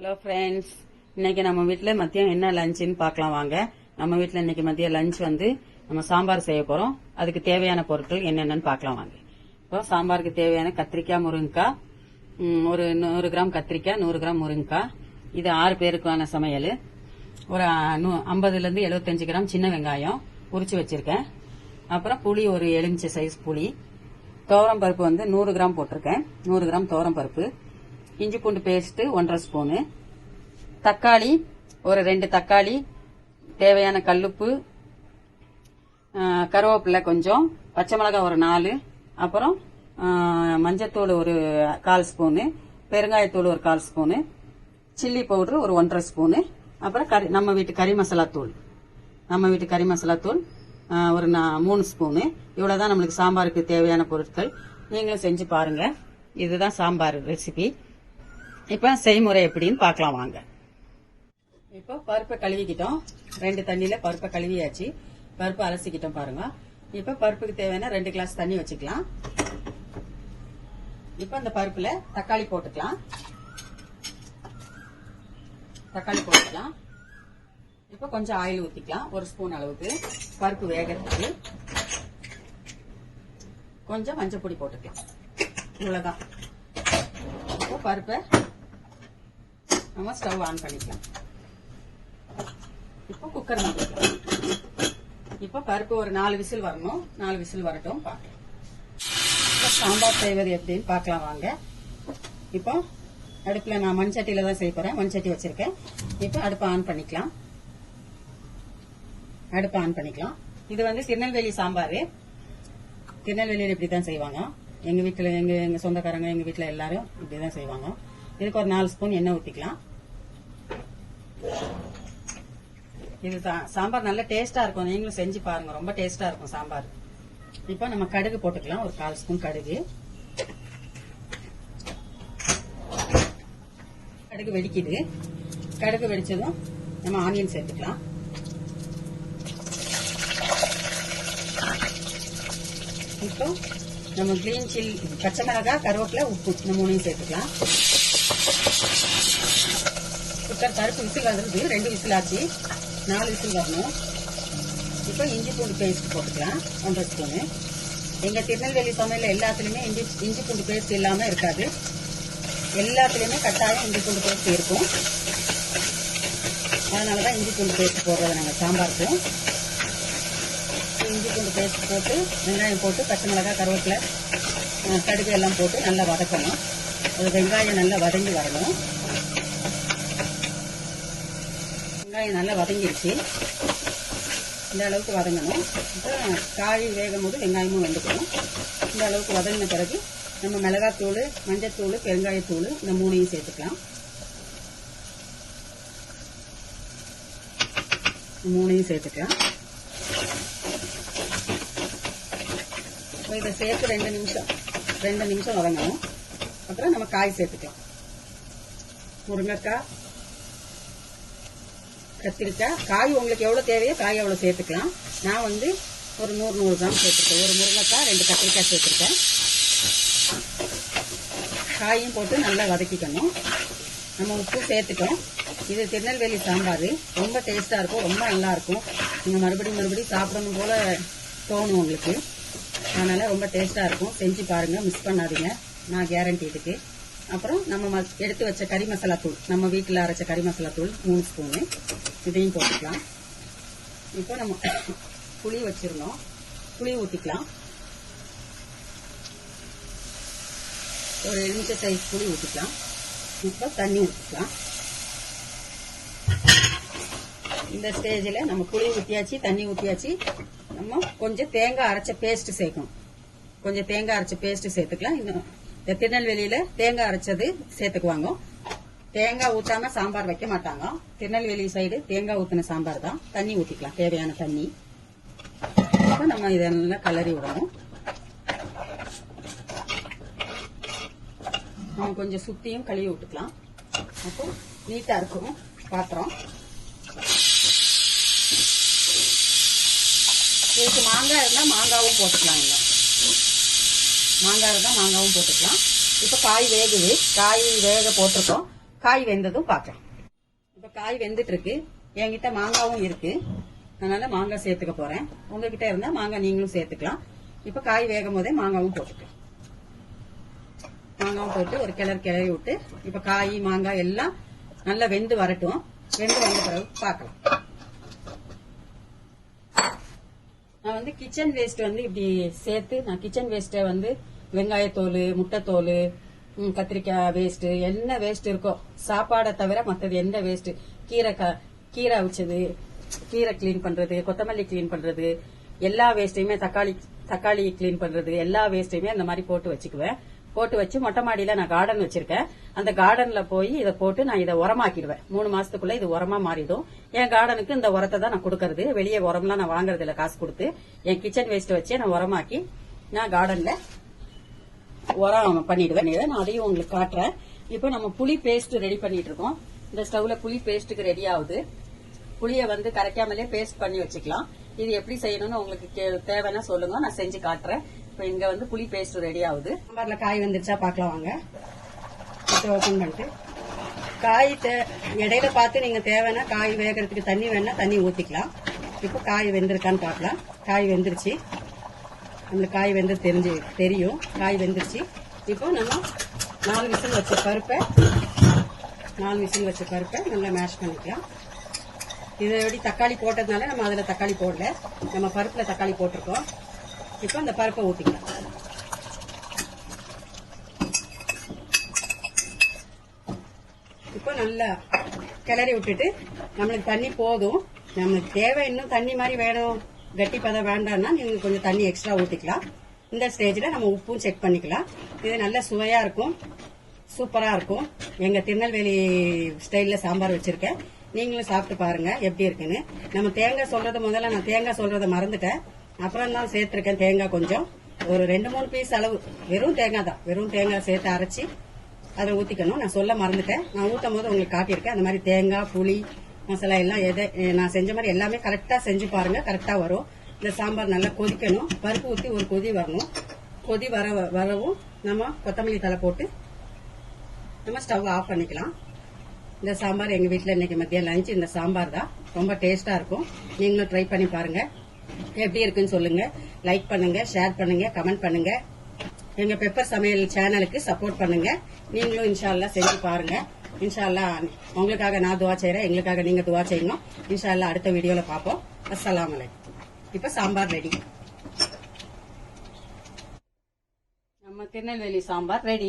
Hello friends, இன்னைக்கு நம்ம வீட்டில் மதியம் என்ன லஞ்சுன்னு பார்க்கலாம் வாங்க. நம்ம வீட்டில் இன்னைக்கு மதியம் லஞ்ச் நம்ம சாம்பார் செய்ய போறோம். அதுக்கு தேவையான பொருட்கள் என்னென்னு பார்க்கலாம் வாங்க. இப்போ சாம்பாருக்கு தேவையான கத்திரிக்காய், முருங்கைக்காய், ஒரு 100 கிராம் கத்திரிக்காய், 100 கிராம் முருங்கைக்காய். இது 6 பேருக்கான சமையல். ஒரு 50லேருந்து 75 கிராம் சின்ன வெங்காயம் உரிச்சு வச்சிருக்கேன். அப்புறம் புளி, ஒரு எலுமிச்சை சைஸ் புளி. துவரம் பருப்பு 100 கிராம் போட்டிருக்கேன். 100 கிராம் துவரம் பருப்பு. இஞ்சி பூண்டு பேஸ்ட் 1½ ஸ்பூனு. தக்காளி ஒரு 2 தக்காளி, தேவையான கல்லுப்பு, கருவேப்பிலை கொஞ்சம், பச்சை மிளகாய் ஒரு 4, அப்புறம் மஞ்சத்தூள் ஒரு 1/4 ஸ்பூனு, பெருங்காயத்தூள் ஒரு 1/4 ஸ்பூனு, சில்லி பவுடர் ஒரு 1½ ஸ்பூனு, அப்புறம் நம்ம வீட்டு கறி மசாலா தூள் ஒரு 3 ஸ்பூனு. இவ்வளவுதான் நம்மளுக்கு சாம்பாருக்கு தேவையான பொருட்கள். நீங்களும் செஞ்சு பாருங்க. இதுதான் சாம்பார் ரெசிபி. இப்ப செய்முறை எப்படின்னு பார்க்கலாம் வாங்க. இப்போ பருப்பை கழுவிக்கிட்டோம். 2 தண்ணியில பருப்பை கழுவியாச்சு. பருப்பை அலசிக்கிட்டோம் பாருங்க. இப்ப பருப்புக்கு தேவையான 2 கிளாஸ் தண்ணி வச்சுக்கலாம். இப்ப அந்த பருப்புல தக்காளி போட்டுக்கலாம். இப்ப கொஞ்சம் ஆயில் ஊத்திக்கலாம். 1 ஸ்பூன் அளவுக்கு. பருப்பு வேகிறதுக்கு கொஞ்சம் மஞ்சள் பொடி போட்டுக்கலாம். இவ்வளவுதான். இப்போ பருப்பை நம்ம ஸ்டவ் ஆன் பண்ணிக்கலாம். இப்போ குக்கர் மாத்திக்கலாம். இப்போ பருப்பு ஒரு 4 விசில் வரணும். 4 விசில் வரட்டும் பார்க்கலாம். இப்போ சாம்பார் செய்வது எப்படின்னு பார்க்கலாம் வாங்க. இப்போ அடுப்புல நான் மண்சட்டியில தான் செய்ய போறேன். மண்சட்டி வச்சிருக்கேன். இப்போ அடுப்பை ஆன் பண்ணிக்கலாம். இது திருநெல்வேலி சாம்பார். திருநெல்வேலியில் இப்படிதான் செய்வாங்க. எங்க வீட்டுல எங்க சொந்தக்காரங்க, எங்க வீட்டுல எல்லாரும் இப்படிதான் செய்வாங்க. இதுக்கு ஒரு 4 ஸ்பூன் எண்ணெய் ஊத்திக்கலாம். இது சாம்பார் நல்ல டேஸ்டா இருக்கும். நீங்களும் செஞ்சு பாருங்க. ரொம்ப டேஸ்டா இருக்கும் சாம்பார். இப்ப நம்ம கடுகு போட்டுக்கலாம். ஒரு 1/4 ஸ்பூன் கடுகு. கடுகு வெடிக்குது. கடுகு வெடிச்சதும் நம்ம ஆனியன் சேர்த்துக்கலாம். இப்போ நம்ம கிரீன் சில்லி, பச்சை மிளகாய், கருவேப்பிலை, உப்பு இந்த 3 சேர்த்துக்கலாம். குக்கர் பருப்பு விசில் வருது. 2 விசில் ஆச்சு. 4 விசில் வரணும். இப்போ இஞ்சி பூண்டு பேஸ்ட் போட்டுக்கலாம். 1½ ஸ்பூனு. எங்க திருநெல்வேலி சமையல எல்லாத்துலயுமே இஞ்சி பூண்டு பேஸ்ட் இல்லாம இருக்காது. எல்லாத்துலயுமே கட்டாயம் இஞ்சி பூண்டு பேஸ்ட் இருக்கும். அதனாலதான் இஞ்சி பூண்டு பேஸ்ட் போடுறது நாங்க சாம்பாருக்கு. இஞ்சி பூண்டு பேஸ்ட் போட்டு, வெங்காயம் போட்டு, பச்சை மிளகாய், கருவேப்பிலை, கடுகு எல்லாம் போட்டு நல்லா வதக்கணும். ஒரு வெங்காயம் நல்லா வதங்கி வரணும். வெங்காயம் நல்லா வதங்கிடுச்சு. இந்த அளவுக்கு வதங்கணும். அப்புறம் காய் வேகும் போது வெங்காயமும் வெந்துக்கணும். இந்த அளவுக்கு வதங்கின பிறகு நம்ம மிளகாத்தூள், மஞ்சத்தூள், பெருங்காயத்தூள் இந்த 3 சேர்த்துக்கலாம். 3 சேர்த்துக்கலாம். இதை சேர்த்து 2 நிமிஷம் வதங்கணும். அப்புறம் நம்ம காய் சேர்த்துக்கலாம். முருங்கைக்காய், கத்திரிக்காய். காய் உங்களுக்கு எவ்வளவு தேவையோ காய் எவ்வளவு சேர்த்துக்கலாம். நான் ஒரு 100 கிராம் சேர்த்துருக்கேன். ஒரு முருங்கைக்காய், 2 கத்திரிக்காய் சேர்த்துருக்கேன். காயும் போட்டு நல்லா வதக்கிக்கணும். நம்ம உப்பு சேர்த்துட்டோம். இது திருநெல்வேலி சாம்பார். ரொம்ப டேஸ்டா இருக்கும். ரொம்ப நல்லா இருக்கும். நீங்க மறுபடியும் சாப்பிடணும் போல தோணும் உங்களுக்கு. அதனால ரொம்ப டேஸ்டா இருக்கும். செஞ்சு பாருங்க. மிஸ் பண்ணாதீங்க. நான் கேரண்டி இதுக்கு. அப்புறம் நம்ம எடுத்து வச்ச கறி மசாலா தூள், நம்ம வீட்டில் அரைச்ச கறி மசாலா தூள் 3 ஸ்பூனு. இதையும் போட்டுக்கலாம். இப்போ நம்ம புளி வச்சிருந்தோம். புளி ஊற்றிக்கலாம். ஒரு எலுமிச்சை சைஸ் புளி ஊற்றிக்கலாம். இப்போ தண்ணி ஊற்றிக்கலாம். இந்த ஸ்டேஜில் நம்ம புளி ஊற்றியாச்சு, தண்ணி ஊற்றியாச்சு. நம்ம கொஞ்சம் தேங்காய் அரைச்ச பேஸ்ட் சேர்க்கணும். கொஞ்சம் தேங்காய் அரைச்ச பேஸ்ட் சேர்த்துக்கலாம். இன்னும் திருநெல்வேலியில தேங்காய் அரைச்சது சேர்த்துக்குவாங்க. தேங்காய் ஊத்தாம சாம்பார் வைக்க மாட்டாங்க. திருநெல்வேலி சைடு தேங்காய் ஊத்தின சாம்பார் தான். தண்ணி ஊத்திக்கலாம், தேவையான தண்ணி. அப்ப நம்ம இதெல்லாம் கலரி விடணும். நம்ம கொஞ்சம் சுத்தியும் கழுவி விட்டுக்கலாம். அப்போ நீட்டா இருக்கும் பாத்திரம். இதுக்கு மாங்காய் இருந்தா மாங்காவும் போட்டுக்கலாம். மாங்காய் இருந்தா மாங்காவும் போட்டுக்கலாம். இப்ப காய் வேகுது. காய் வேக போட்டிருக்கோம். காய் வெந்ததும் பார்க்கலாம். இப்ப காய் வெந்துட்டு இருக்கு. என்கிட்ட மாங்காவும் இருக்கு, அதனால மாங்காய் சேர்த்துக்க போறேன். உங்ககிட்ட இருந்தா மாங்காய் நீங்களும் சேர்த்துக்கலாம். இப்ப காய் வேகும் போதே மாங்காவும் போட்டுக்கலாம். மாங்காவும் போட்டு ஒரு கிளறி விட்டு இப்ப காய் மாங்காய் எல்லாம் நல்லா வெந்து வரட்டும். வெந்து வந்த பிறகு பார்க்கலாம். நான் வந்து கிச்சன் வேஸ்ட் வந்து இப்படி சேர்த்து நான் கிச்சன் வேஸ்ட வந்து வெங்காயத்தோல், முட்டைத்தோல், கத்திரிக்காய் வேஸ்ட், என்ன வேஸ்ட் இருக்கோ சாப்பாடை தவிர மற்றது எந்த வேஸ்ட், கீரை அவிச்சது, கீரை கிளீன் பண்றது, கொத்தமல்லி கிளீன் பண்றது, எல்லா வேஸ்டையுமே தக்காளி கிளீன் பண்றது, எல்லா வேஸ்டையுமே அந்த மாதிரி போட்டு வச்சுக்குவேன். போட்டு வச்சு மொட்டை மாடியில நான் கார்டன் வச்சிருக்கேன். அந்த கார்டன்ல போய் இதை போட்டு நான் இதை உரமாக்கிடுவேன். 3 மாசத்துக்குள்ள இது உரமா மாறிடும். என் கார்டனுக்கு இந்த உரத்தை தான் நான் கொடுக்கறது. வெளியே உரம்லாம் நான் வாங்குறது இல்ல காசு கொடுத்து. என் கிச்சன் வேஸ்ட் வச்சு நான் உரமாக்கி நான் கார்டன்ல உரம் பண்ணிடுவேன். நான் அதையும் உங்களுக்கு காட்டுறேன். இப்போ நம்ம புளி பேஸ்ட் ரெடி பண்ணிட்டு இருக்கோம். இந்த ஸ்டவ்ல புளி பேஸ்ட்டுக்கு ரெடி ஆகுது. புளியை வந்து கரைக்காமலே பேஸ்ட் பண்ணி வச்சுக்கலாம். இது எப்படி செய்யணும்னு உங்களுக்கு தேவைன்னா சொல்லுங்க, நான் செஞ்சு காட்டுறேன். இப்ப இங்க வந்து புளி பேஸ்ட் ரெடி ஆகுது. சாம்பார்ல காய் வந்துருச்சா பாக்கலாம் வாங்க. ஓபன் பண்ணிட்டு காய் இடையில பார்த்து நீங்க தேவைன்னா காய் வேகிறதுக்கு தண்ணி வேணா தண்ணி ஊத்திக்கலாம். இப்போ காய் வெந்திருக்கான்னு பாக்கலாம். காய் வெந்துருச்சு. நம்மளுக்கு காய் வெந்து தெரியும். காய் வெந்துருச்சு. இப்போ நம்ம 4 விசில் வச்ச பருப்பை நல்லா மேஷ் பண்ணிக்கலாம். இதை தக்காளி போட்டதுனால நம்ம அதுல தக்காளி போடல, நம்ம பருப்புல தக்காளி போட்டிருக்கோம். இப்போ அந்த பருப்பை ஊத்திக்கலாம். இப்போ நல்லா கிளறி விட்டுட்டு நம்மளுக்கு தண்ணி போதும். நம்மளுக்கு தேவை இன்னும் தண்ணி மாதிரி வேணும், கட்டி பதம் வேண்டாம்னா நீங்க கொஞ்சம் தண்ணி எக்ஸ்ட்ரா ஊத்திக்கலாம். இந்த ஸ்டேஜ்ல நம்ம உப்பும் செக் பண்ணிக்கலாம். இது நல்ல சுவையா இருக்கும், சூப்பரா இருக்கும். எங்க திருநெல்வேலி ஸ்டைல்ல சாம்பார் வச்சிருக்கேன். நீங்களும் சாப்பிட்டு பாருங்க எப்படி இருக்குன்னு. நம்ம தேங்காய் சொல்றது முதல்ல நான் தேங்காய் சொல்றதை மறந்துட்டேன். அப்புறம் தான் சேர்த்திருக்கேன் தேங்காய் கொஞ்சம், ஒரு 2-3 பீஸ் அளவு. வெறும் தேங்காய் தான், வெறும் தேங்காய் சேர்த்து அரைச்சி அதை ஊத்திக்கணும். நான் சொல்ல மறந்துட்டேன். நான் ஊத்தும் போது உங்களுக்கு காட்டியிருக்கேன். அந்த மாதிரி தேங்காய், புளி, மசாலா எல்லாம் நான் செஞ்ச மாதிரி எல்லாமே கரெக்டா செஞ்சு பாருங்க, கரெக்டா வரும். இந்த சாம்பார் நல்லா கொதிக்கணும். பருப்பு ஊத்தி ஒரு கொதி வரணும். கொதி வரவும் நம்ம கொத்தமல்லி தழை போட்டு நம்ம ஸ்டவ் ஆஃப் பண்ணிக்கலாம். இந்த சாம்பார் எங்க வீட்டுல இன்னைக்கு மதியம் லஞ்ச் இந்த சாம்பார் தான். ரொம்ப டேஸ்டா இருக்கும். நீங்களும் ட்ரை பண்ணி பாருங்க, எப்படி இருக்குன்னு சொல்லுங்க. லைக் பண்ணுங்க, ஷேர் பண்ணுங்க, கமெண்ட் பண்ணுங்க. எங்க பெப்பர் சமையல் சேனலுக்கு சப்போர்ட் பண்ணுங்க. நீங்களும் இன்ஷா அல்லாஹ் செஞ்சு பாருங்க. இன்ஷா அல்லாஹ் உங்களுக்காக நான் துவா செய்யறேன், எங்களுக்காக நீங்க துவா செய்யணும். இன்ஷா அல்லாஹ் அடுத்த வீடியோல பாப்போம். அஸ்ஸலாமு அலைக்கும். இப்ப சாம்பார் ரெடி. நம்ம திருநெல்வேலி சாம்பார் ரெடி.